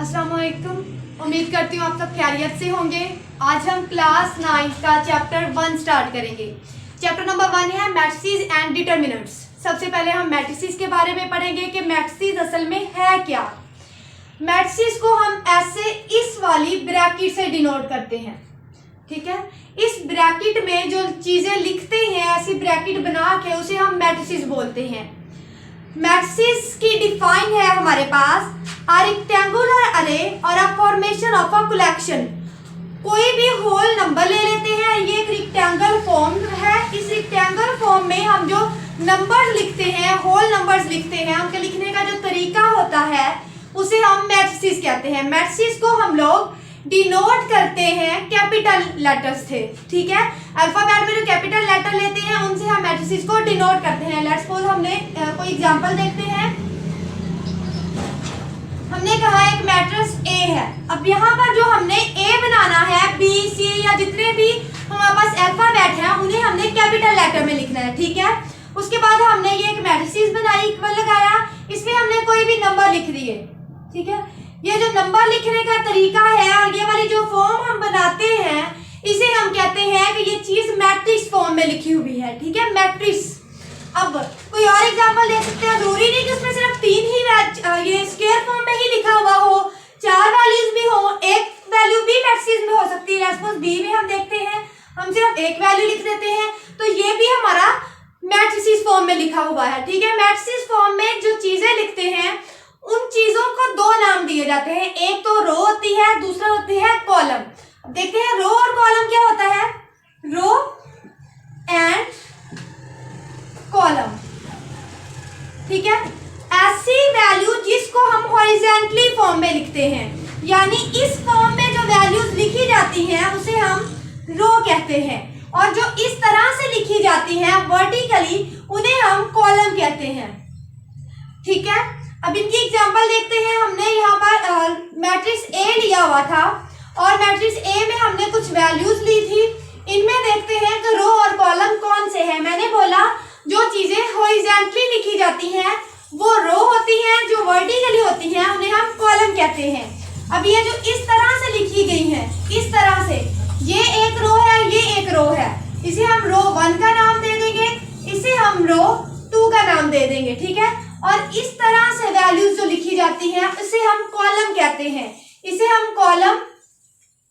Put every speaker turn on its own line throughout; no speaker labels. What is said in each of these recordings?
अस्सलाम वालेकुम। उम्मीद करती हूँ आप सब खैरियत से होंगे। आज हम क्लास 9 का चैप्टर 1 स्टार्ट करेंगे। चैप्टर नंबर 1 है मैट्रिसेस एंड डिटरमिनेंट्स। सबसे पहले हम मैट्रिसेस के बारे में पढ़ेंगे कि मैट्रिसेस असल में है क्या। मैट्रिसेस को हम ऐसे इस वाली ब्रैकेट से डिनोट करते हैं, ठीक है। इस ब्रैकेट में जो चीजें लिखते हैं, ऐसी ब्रैकेट बना के उसे हम मैट्रिसेस बोलते हैं। मैट्रिसेस की डिफाइन है हमारे पास a rectangular array और a formation of a collection। कोई भी होल नंबर ले लेते हैं, ये एक रेक्टेंगल फॉर्म है। इस रेक्टेंगल फॉर्म में हम जो नंबर्स लिखते हैं, होल नंबर्स लिखते हैं, उनके लिखने का जो तरीका होता है उसे हम मैट्रिसेस कहते हैं। मैट्रिसेस को हम लोग डिनोट करते हैं कैपिटल लेटर्स से, ठीक है। अल्फाबेट में जो कैपिटल लेटर लेते हैं उनसे हम मैट्रिसेस को डिनोट करते हैं। लेट्स सपोज हमने कोई एग्जांपल देखते हैं। हमने कहा एक मैट्रिक्स ए है। अब यहाँ पर जो हमने ए बनाना है, बी सी या जितने भी हमारे पास अल्फाबेट हैं उन्हें हमने कैपिटल लेटर में लिखना है, ठीक है। उसके बाद हमने ये एक मैट्रिसेस बनाई, इक्वल लगाया, इसमें हमने कोई भी नंबर लिख दिए, ठीक है। ये जो नंबर लिखने का तरीका है और ये वाली जो फॉर्म हम बनाते हैं इसे हम कहते हैं कि ये चीज मैट्रिक्स फॉर्म में लिखी हुई है, ठीक है, मैट्रिक्स। अब कोई और एग्जांपल दे सकते हैं, जरूरी नहीं कि उसमें सिर्फ 3 ही ये स्क्वायर फॉर्म में ही लिखा हुआ हो, 4 वैल्यूज भी हो, एक वैल्यू भी मैट्रिक्स में हो सकती है। सपोज बी में हम देखते हैं, हम सिर्फ एक वैल्यू लिख देते हैं तो ये भी हमारा मैट्रिक्स फॉर्म में लिखा हुआ है, ठीक है। मैट्रिक्स फॉर्म में जो चीजें लिखते हैं उन चीजों को 2 नाम दिए जाते हैं। एक तो रो होती है, दूसरा होती है कॉलम। अब देखते हैं रो और कॉलम क्या होता है। रो एंड कॉलम, ठीक है। ऐसी वैल्यू जिसको हम हॉरिजॉन्टली फॉर्म में लिखते हैं, यानी इस फॉर्म में जो वैल्यूज लिखी जाती हैं उसे हम रो कहते हैं, और जो इस तरह से लिखी जाती हैं वर्टिकली उन्हें हम कॉलम कहते हैं, ठीक है। अब इनकी एग्जांपल देखते हैं। हमने यहाँ पर मैट्रिक्स ए लिया हुआ था और मैट्रिक्स ए में हमने कुछ वैल्यूज ली थी। इनमें देखते हैं कि रो और कॉलम कौन से हैं। मैंने बोला जो चीजें हॉरिजॉन्टली लिखी जाती हैं वो रो होती हैं, जो वर्टिकली होती हैं उन्हें हम कॉलम कहते हैं। अब ये जो इस तरह से लिखी गई हैं, इस तरह से, ये एक रो है, ये एक रो है, इसे हम रो 1 का नाम दे देंगे, इसे हम रो 2 का नाम दे देंगे, ठीक है। और इस तरह से वैल्यूज जो लिखी जाती हैं उसे हम कॉलम कहते हैं। इसे हम कॉलम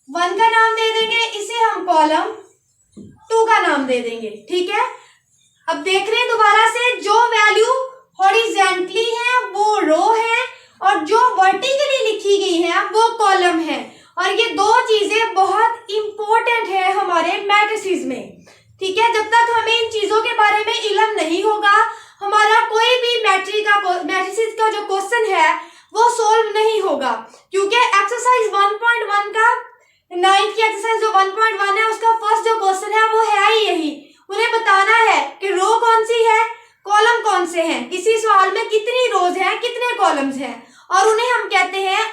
1 का नाम दे देंगे, इसे हम कॉलम 2 का नाम दे देंगे, ठीक है। अब देख रहे हैं दोबारा से, जो वैल्यू हॉरिजॉन्टली है वो रो है और जो वर्टिकली लिखी गई है वो कॉलम है। और ये 2 चीजें बहुत इंपॉर्टेंट है हमारे मैट्रिसेस में, ठीक है। जब तक हमें इन चीजों के बारे में इल्म नहीं होगा, हमारा कोई भी मैट्रिसेस का जो क्वेश्चन है वो सोल्व नहीं होगा। क्योंकि एक्सरसाइज 1.1 का 9th की एक्सरसाइज जो 1.1 है उसका फर्स्ट जो क्वेश्चन है वो है ही यही। उन्हें बताना है कि रो कौन सी है, कॉलम कौन से हैं, किसी सवाल में कितनी रोज हैं, कितने कॉलम्स हैं, और उन्हें हम कहते हैं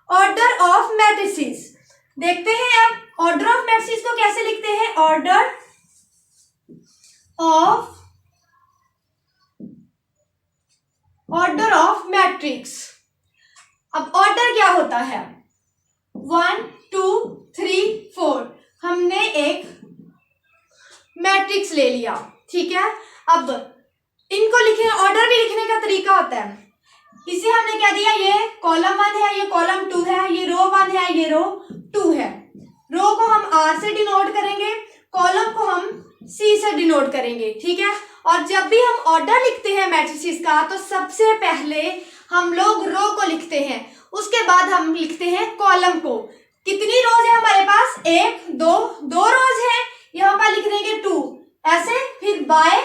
ऑर्डर ऑफ मैट्रिसेस। देखते हैं अब ऑर्डर ऑफ मैट्रिसेस को कैसे लिखते हैं। Order of matrix. अब ऑर्डर क्या होता है, 1 2 3 4 हमने एक मैट्रिक्स ले लिया, ठीक है। अब इनको लिखने, ऑर्डर भी लिखने का तरीका होता है। इसे हमने क्या दिया, ये कॉलम 1 है, ये कॉलम 2 है, ये रो 1 है, ये रो 2 है। रो को हम R से डिनोट करेंगे, कॉलम को हम C से डिनोट करेंगे, ठीक है। और जब भी हम ऑर्डर लिखते हैं मैट्रिसेस का तो सबसे पहले हम लोग रो को लिखते हैं, उसके बाद हम लिखते हैं कॉलम को। कितनी रोज है हमारे पास, 1 2 रोज है, यहाँ पर लिख देंगे 2 ऐसे, फिर बाय,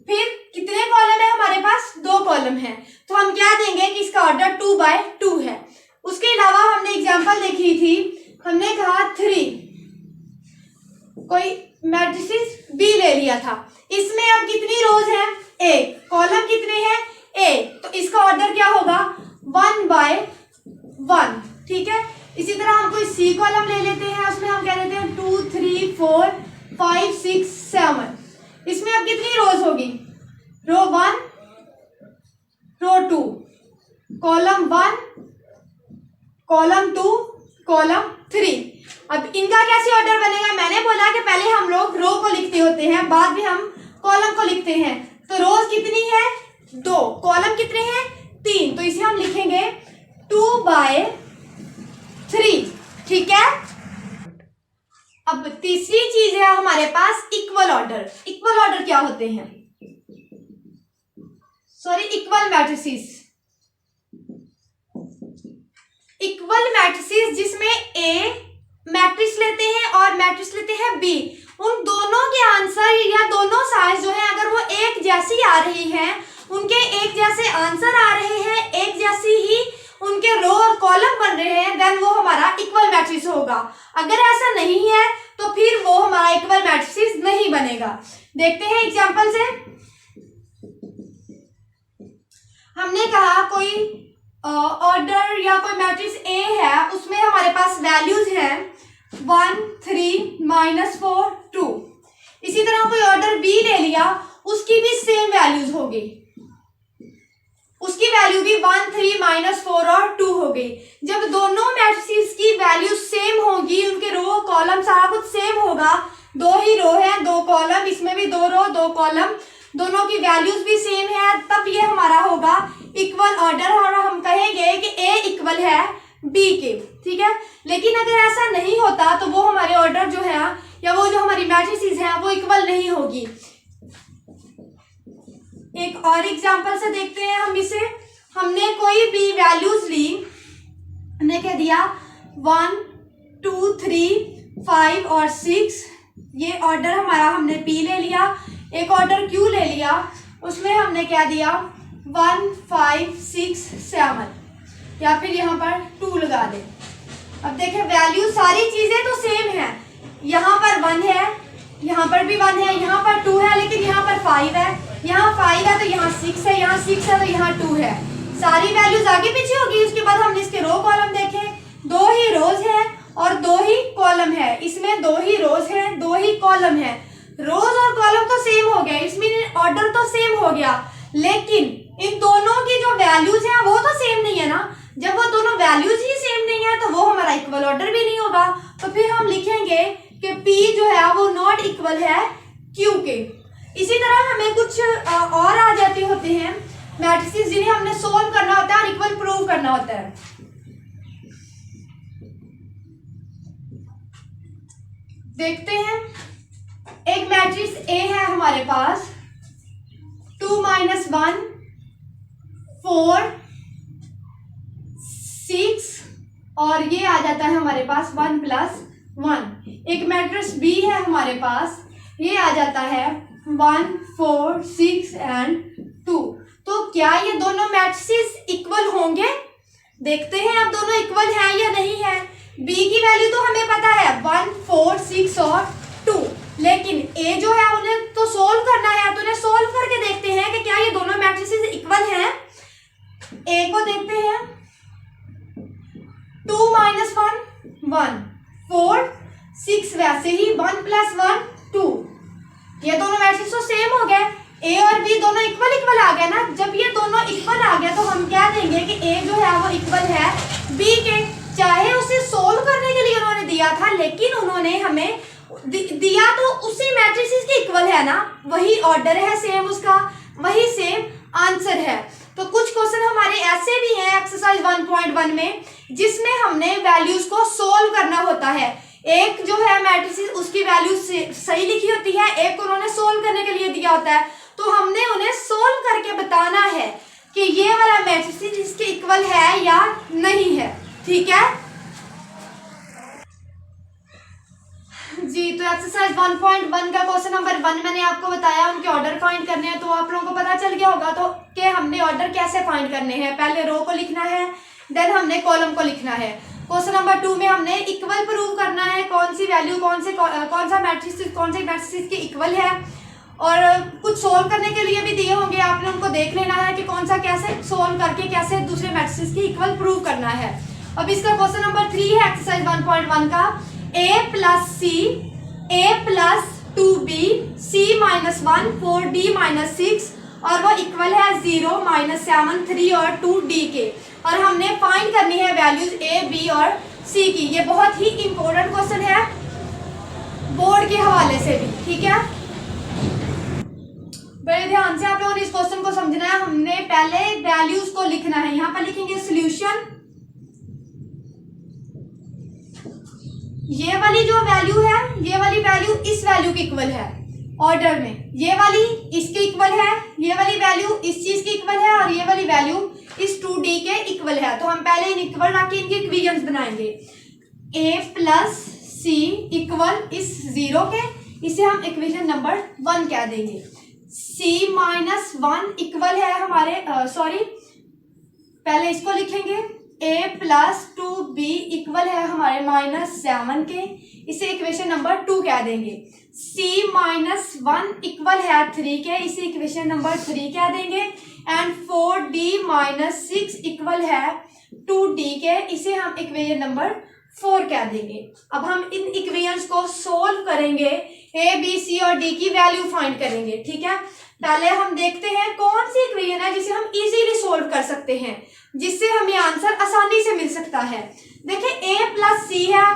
फिर कितने कॉलम है हमारे पास, 2 कॉलम है, तो हम क्या देंगे कि इसका ऑर्डर 2/2 है। उसके अलावा हमने एग्जांपल देखी थी, हमने कहा 3, कोई मैट्रिसेस बी ले लिया था, इसमें अब कितनी रोज है, 1, कॉलम कितने हैं, 1, तो इसका ऑर्डर क्या होगा, 1/1, ठीक है। इसी तरह हम कोई सी कॉलम ले लेते हैं, उसमें हम क्या देते हैं 2 3 4 5 6 7, इसमें अब कितनी रोज होगी, रो 1 रो 2 कॉलम 1 कॉलम 2, कॉलम 3। अब इनका कैसे ऑर्डर बनेगा? मैंने बोला कि पहले हम लोग रो को लिखते होते हैं, बाद में हम कॉलम को लिखते हैं। तो रोज कितनी है? 2, कॉलम कितने हैं? 3, तो इसे हम लिखेंगे 2/3। ठीक है। अब तीसरी चीज है हमारे पास इक्वल ऑर्डर। इक्वल ऑर्डर क्या होते हैं? Sorry, equal matrices. Equal matrices जिसमें ए मैट्रिक्स लेते हैं और मैट्रिक्स लेते हैं बी, उन दोनों के आंसर या दोनों साइज जो है अगर वो एक जैसी आ रही हैं, उनके एक जैसे आंसर आ रहे हैं, एक जैसी ही उनके रो और कॉलम बन रहे हैं, देन वो हमारा इक्वल मैट्रिक्स होगा। अगर ऐसा नहीं है तो फिर वो हमारा इक्वल मैट्रिक्स नहीं बनेगा। देखते हैं एग्जांपल से। हमने कहा कोई ऑर्डर या कोई मैट्रिक्स ए है, उसमें हमारे पास वैल्यूज हैं 1 3 -4 2। इसी तरह कोई ऑर्डर बी ले लिया, उसकी भी सेम वैल्यूज होगी, उसकी वैल्यू भी 1 3 -4 और 2 हो गई। जब दोनों मैट्रिसेस की वैल्यू सेम होगी, उनके रो कॉलम सारा कुछ सेम होगा, 2 ही रो है 2 कॉलम, इसमें भी 2 रो 2 कॉलम, दोनों की वैल्यूज भी सेम है, तब ये हमारा होगा इक्वल ऑर्डर और हम कहेंगे कि ए इक्वल है बी के। ठीक है। लेकिन अगर ऐसा नहीं होता तो वो हमारे ऑर्डर जो है या वो जो हमारी मैट्रिसेस हैं वो इक्वल नहीं होगी। एक और एग्जांपल से देखते हैं हम इसे। हमने कोई भी वैल्यूज ली, हमने कह दिया 1 2 3 5 और 6, ये ऑर्डर हमारा हमने पी ले लिया। एक ऑर्डर क्यू ले लिया, उसमें हमने क्या दिया 1 5 6 7, या फिर यहाँ पर 2 लगा दे। अब देखें वैल्यू सारी चीजें तो सेम है, यहाँ पर 1 है, यहाँ पर भी 1 है, यहाँ पर 2 है, लेकिन यहाँ पर 5 है, यहाँ 5 है तो यहाँ 6 है, यहाँ 6 है तो यहाँ 2 है। सारी वैल्यूज आगे पीछे होगी। उसके बाद हमने इसके रो कॉलम देखे, 2 ही रोज है और 2 ही कॉलम है, इसमें 2 ही रोज है 2 ही कॉलम है। रोज और कॉलम तो सेम हो गया, इसमें ऑर्डर तो सेम हो गया, लेकिन इन दोनों की जो वैल्यूज हैं वो तो सेम नहीं है ना। जब वो दोनों वैल्यूज ही सेम नहीं है तो वो हमारा इक्वल ऑर्डर भी नहीं होगा। तो फिर हम लिखेंगे कि P जो है वो नॉट इक्वल है Q के। इसी तरह हमें कुछ और आ जाते होते हैं मैट्रिसेस जिन्हें हमने सोल्व करना होता है और इक्वल प्रूव करना होता है। देखते हैं, एक मैट्रिक्स A है हमारे पास 2 - 1 4 6 और ये आ जाता है हमारे पास 1 + 1। एक मैट्रिक्स B है हमारे पास, ये आ जाता है 1 4 6 और 2। तो क्या ये दोनों मैट्रिसेस इक्वल होंगे? देखते हैं अब दोनों इक्वल हैं या नहीं है। B की वैल्यू तो हमें पता है 1 4 6 और 2, लेकिन A जो है उन्हें तो सोल्व करना है, तो उन्हें सोल्व करके देखते हैं कि क्या ये दोनों मैट्रिसेस इक्वल हैं। A को देखते हैं 2 - 1 1 4 6, वैसे ही 1 + 1 2, ये दोनों मैट्रिक्स तो सेम हो गए। A और B दोनों इक्वल आ गए ना। जब ये दोनों इक्वल आ गया तो हम क्या देंगे कि A जो है वो इक्वल है B के। चाहे उसे सोल्व करने के लिए उन्होंने दिया था, लेकिन उन्होंने हमें दिया तो उसी मैट्रिसेस के इक्वल है ना, वही ऑर्डर है सेम, उसका वही सेम आंसर है। तो कुछ क्वेश्चन हमारे ऐसे भी हैं एक्सरसाइज 1.1 में जिसमें हमने वैल्यूज को सोल्व करना होता है। एक जो है मैट्रिसेस उसकी वैल्यू सही लिखी होती है, एक उन्होंने सोल्व करने के लिए दिया होता है, तो हमने उन्हें सोल्व करके बताना है कि ये वाला मैट्रिसेस इसके इक्वल है या नहीं है। ठीक है जी। तो एक्सरसाइज 1.1 का क्वेश्चन नंबर 1 मैंने आपको बताया, उनके ऑर्डर फाइंड करने हैं। तो आप लोगों को पता चल गया होगा तो कि हमने ऑर्डर कैसे फाइंड करने हैं। पहले रो को लिखना है, देन हमने कॉलम को लिखना है। क्वेश्चन नंबर 2 में हमने इक्वल प्रूव करना है, कौन सी वैल्यू कौन सा मैट्रिक्स कौन से मैट्रिक्स के इक्वल है, और कुछ सोल्व करने के लिए भी दिए होंगे, आपने उनको देख लेना है कि कौन सा कैसे सोल्व करके कैसे दूसरे मैट्रिक्स के इक्वल प्रूव करना है। अब इसका क्वेश्चन नंबर 3 है एक्सरसाइज 1.1 का, A + C A + 2B C - 1 4D - 6 और वो इक्वल है 0, -7, 3 और 2D के। और हमने फाइंड करनी है वैल्यूज A, B और C की। ये बहुत ही इंपॉर्टेंट क्वेश्चन है बोर्ड के हवाले से भी, ठीक है। बड़े ध्यान से आप लोगों ने इस क्वेश्चन को समझना है। हमने पहले वैल्यूज को लिखना है, यहाँ पर लिखेंगे सॉल्यूशन। ये वाली जो वैल्यू है, ये वाली वैल्यू इस वैल्यू के इक्वल है ऑर्डर में, ये वाली इसके इक्वल है, ये वाली वैल्यू इस चीज की इक्वल है और ये वाली वैल्यू इस 2D के इक्वल है। तो हम पहले इन इक्वल रख के इनके इक्वेशंस बनाएंगे। A + C इक्वल इस 0 के, इसे हम इक्वेशन नंबर 1 कह देंगे। C - 1 इक्वल है हमारे पहले इसको लिखेंगे। A + 2B इक्वल है हमारे -7 के, इसे इक्वेशन नंबर 2 कह देंगे। C - 1 इक्वल है 3 के, इसे इक्वेशन नंबर 3 कह देंगे। एंड 4D - 6 इक्वल है 2D के, इसे हम इक्वेशन नंबर 4 कह देंगे। अब हम इन इक्वेशंस को सोल्व करेंगे, A, B, C और D की वैल्यू फाइंड करेंगे, ठीक है। पहले हम देखते हैं कौन सी इक्वेशन है जिसे हम इजीली सोल्व कर सकते हैं, जिससे हमें आंसर आसानी से मिल सकता है। देखिए A + C है,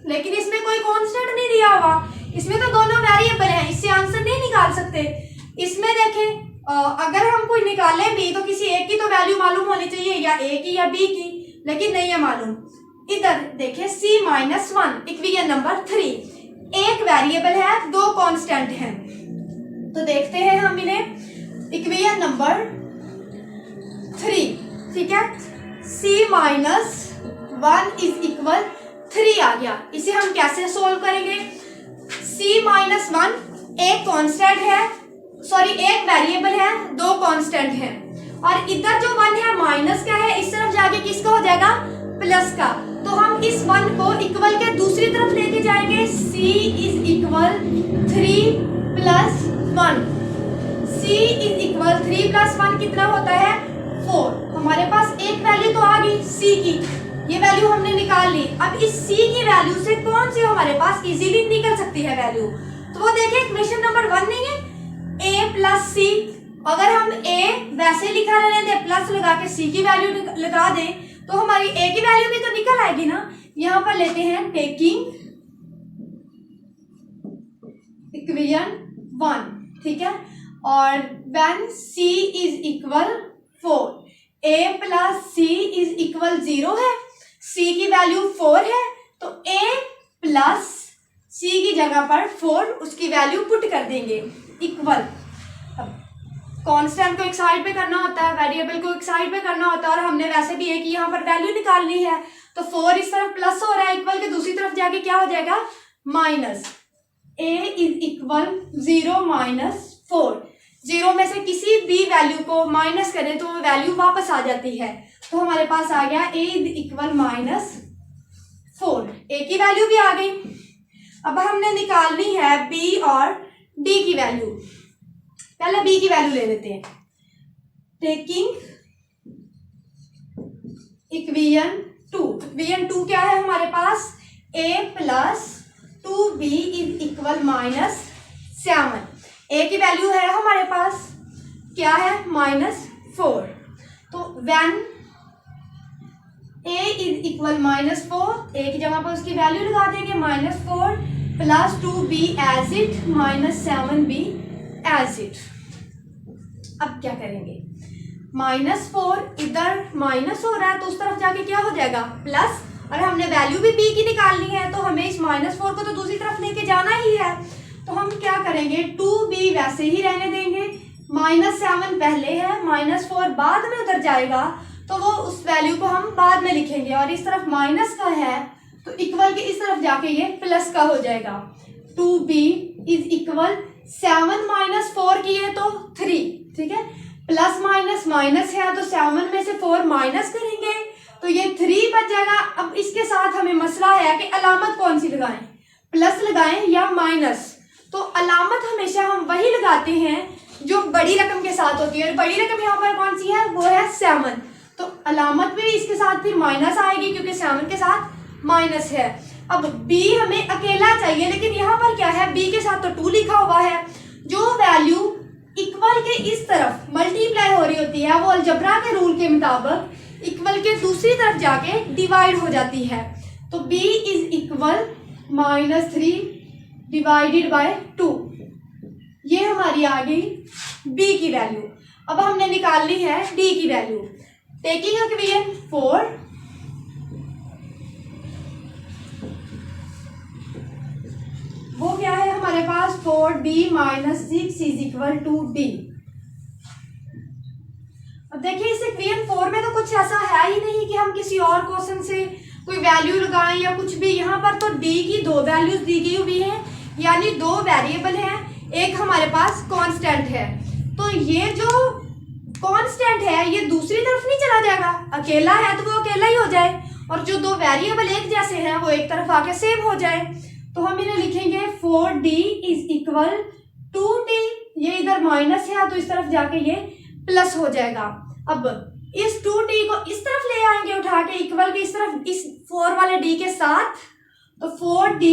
लेकिन इसमें कोई कांस्टेंट नहीं दिया हुआ, इसमें तो दोनों वेरिएबल हैं, इससे आंसर नहीं निकाल सकते। इसमें देखें अगर हम कोई निकाले भी तो किसी एक की तो वैल्यू मालूम होनी चाहिए, या A की या B की, लेकिन नहीं है मालूम। इधर देखिए C - 1 इक्वेशन नंबर 3, एक वेरिएबल है, दो कांस्टेंट हैं। तो देखते हैं हम इन्हें। इक्वेशन नंबर 3, ठीक है। C - 1 इज इक्वल 3 आ गया। इसे हम कैसे सोल्व करेंगे? C - 1 एक कांस्टेंट है, एक वेरिएबल है, दो कांस्टेंट हैं, और इधर जो 1 है माइनस का है, इस तरफ जाके किसका हो जाएगा? प्लस का। तो हम इस 1 को इक्वल के दूसरी तरफ लेके जाएंगे। C is equal 3 + 1। C is equal 3 + 1 कितना होता है? 4। हमारे पास एक वैल्यू तो आ गई C की, ये वैल्यू हमने निकाल ली। अब इस C की वैल्यू से कौन सी हमारे पास इजीली निकल सकती है वैल्यू? तो वो देखिए इक्वेशन नंबर 1 नहीं है, A + C। अगर हम A वैसे लिखा रहने दें, प्लस लगा के C की वैल्यू लगा दें, तो हमारी A की वैल्यू भी तो निकल आएगी ना। यहाँ पर लेते हैं टेकिंग इक्वेशन 1, ठीक है। और when C is equal 4, A + C is equal 0 है, C की वैल्यू 4 है, तो A + C की जगह पर 4 उसकी वैल्यू पुट कर देंगे इक्वल। अब कांस्टेंट को एक साइड पे करना होता है, वेरिएबल को एक साइड पे करना होता है, और हमने वैसे भी एक यहाँ पर वैल्यू निकालनी है, तो 4 इस तरफ प्लस हो रहा है, इक्वल के दूसरी तरफ जाके क्या हो जाएगा? माइनस। A is equal 0 - 4। 0 में से किसी भी वैल्यू को माइनस करें तो वो वैल्यू वापस आ जाती है। तो हमारे पास आ गया A इज इक्वल -4। A की वैल्यू भी आ गई। अब हमने निकालनी है B और D की वैल्यू। पहले B की वैल्यू ले लेते हैं। Taking equation 2। इक्वेशन 2 क्या है हमारे पास? A + 2B is equal -7। A की वैल्यू है हमारे पास, क्या है? -4। तो when A is equal -4, A की जगह पर उसकी वैल्यू लगा देंगे -4 + 2B as it, -7B as it. अब क्या करेंगे? -4 इधर माइनस हो रहा है, तो उस तरफ जाके क्या हो जाएगा? प्लस। और हमने वैल्यू भी B की निकालनी है, तो हमें इस -4 को तो दूसरी तरफ लेके जाना ही है। तो हम क्या करेंगे? 2B वैसे ही रहने देंगे, -7 पहले है, -4 बाद में उधर जाएगा, तो वो उस वैल्यू को हम बाद में लिखेंगे। और इस तरफ माइनस का है, तो इक्वल के इस तरफ जाके ये प्लस का हो जाएगा। 2B इज इक्वल 7 - 4 की है तो 3, ठीक है। प्लस माइनस माइनस है, तो 7 में से 4 माइनस करेंगे तो ये 3 बच जाएगा। अब इसके साथ हमें मसला है कि अलामत कौन सी लगाएं, प्लस लगाएं या माइनस। तो अलामत हमेशा हम वही लगाते हैं जो बड़ी रकम के साथ होती है, और बड़ी रकम यहाँ पर कौन सी है? वो है 7। तो अलामत भी इसके साथ फिर माइनस आएगी, क्योंकि 7 के साथ माइनस है। अब B हमें अकेला चाहिए, लेकिन यहाँ पर क्या है? B के साथ तो 2 लिखा हुआ है। जो वैल्यू इक्वल के इस तरफ मल्टीप्लाई हो रही होती है, वो अलजबरा के रूल के मुताबिक इक्वल के दूसरी तरफ जाके डिवाइड हो जाती है। तो b is equal -3 divided by 2, ये हमारी आ गई b की वैल्यू। अब हमने निकालनी है d की वैल्यू। टेकिंग इक्वेशन 4, वो क्या है हमारे पास 4d - 6 is equal to d। अब देखिए इस इक्वेशन 4 में तो कुछ ऐसा है ही नहीं कि हम किसी और क्वेश्चन से कोई वैल्यू लगाएं या कुछ भी। यहाँ पर तो d की 2 वैल्यूज दी गई हुई हैं, यानी 2 वेरिएबल हैं, एक हमारे पास कांस्टेंट है। तो ये जो कांस्टेंट है ये दूसरी तरफ नहीं चला जाएगा, अकेला है तो वो अकेला ही हो जाए, और जो 2 वेरिएबल एक जैसे हैं वो एक तरफ आके सेम हो जाए। तो हम इन्हें लिखेंगे 4d इज इक्वल 2d, ये इधर माइनस है तो इस तरफ जाके ये प्लस हो जाएगा। अब इस 2d को इस तरफ ले आएंगे उठा के इक्वल के इस तरफ, इस 4 वाले d के साथ, तो 4d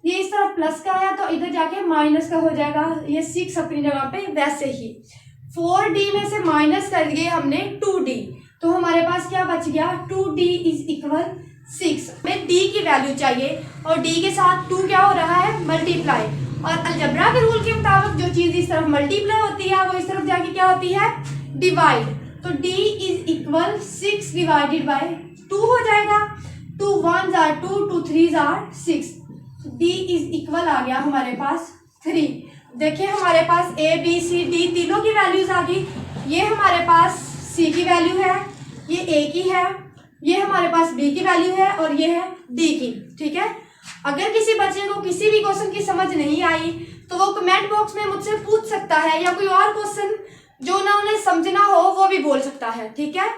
ये इस तरफ प्लस का है तो इधर जाके माइनस का हो जाएगा, ये 6 अपनी जगह पे वैसे ही। 4d में से माइनस कर दिए हमने 2d, तो हमारे पास क्या बच गया 2d इज इक्वल 6। हमें d की वैल्यू चाहिए और d के साथ 2 क्या हो रहा है मल्टीप्लाई, और अलजबरा के रूल के मुताबिक जो चीज इस तरफ मल्टीप्लाई होती है वो इस तरफ जाके क्या होती है डिवाइड। तो d is equal 6 divided by 2 हो जाएगा। 2 1s are 2, 2 3s are 6, d is equal आ गया हमारे पास 3। देखिए हमारे पास a b c d तीनों की वैल्यूज आ गई। ये हमारे पास c की वैल्यू है, ये a की है, ये हमारे पास b की वैल्यू है और ये है d की। ठीक है, अगर किसी बच्चे को किसी भी क्वेश्चन की समझ नहीं आई तो वो कमेंट बॉक्स में मुझसे पूछ सकता है, या कोई और क्वेश्चन जो ना उन्हें समझना हो वो भी बोल सकता है। ठीक है।